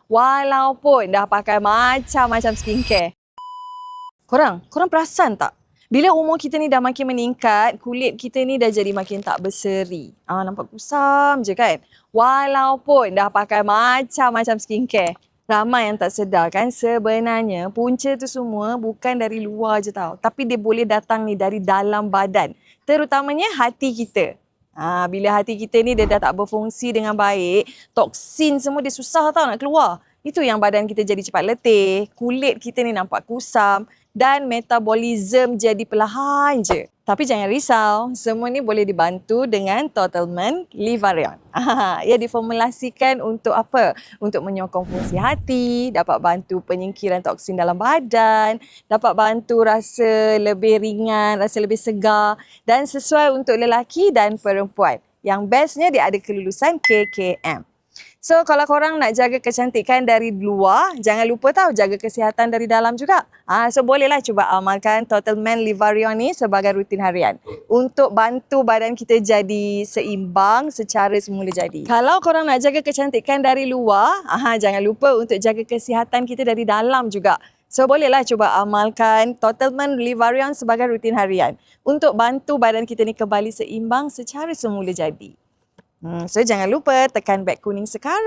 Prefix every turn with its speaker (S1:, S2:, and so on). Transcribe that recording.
S1: walaupun dah pakai macam-macam skincare. Korang perasan tak? Bila umur kita ni dah makin meningkat, kulit kita ni dah jadi makin tak berseri. Nampak kusam je kan? Walaupun dah pakai macam-macam skincare. Ramai yang tak sedar kan sebenarnya punca tu semua bukan dari luar je tau. Tapi dia boleh datang ni dari dalam badan. Terutamanya hati kita. Bila hati kita ni dia dah tak berfungsi dengan baik, toksin semua dia susah tau nak keluar. Itu yang badan kita jadi cepat letih, kulit kita ni nampak kusam dan metabolism jadi perlahan je. Tapi jangan risau, semua ni boleh dibantu dengan Totalmen Livarion. Ia diformulasikan untuk apa? Untuk menyokong fungsi hati, dapat bantu penyingkiran toksin dalam badan, dapat bantu rasa lebih ringan, rasa lebih segar dan sesuai untuk lelaki dan perempuan. Yang bestnya dia ada kelulusan KKM. So kalau korang nak jaga kecantikan dari luar, jangan lupa tau jaga kesihatan dari dalam juga. So bolehlah cuba amalkan Totalmen Livarion ni sebagai rutin harian untuk bantu badan kita jadi seimbang secara semula jadi. Kalau korang nak jaga kecantikan dari luar, jangan lupa untuk jaga kesihatan kita dari dalam juga. So bolehlah cuba amalkan Totalmen Livarion sebagai rutin harian untuk bantu badan kita ni kembali seimbang secara semula jadi. So jangan lupa tekan beg kuning sekarang.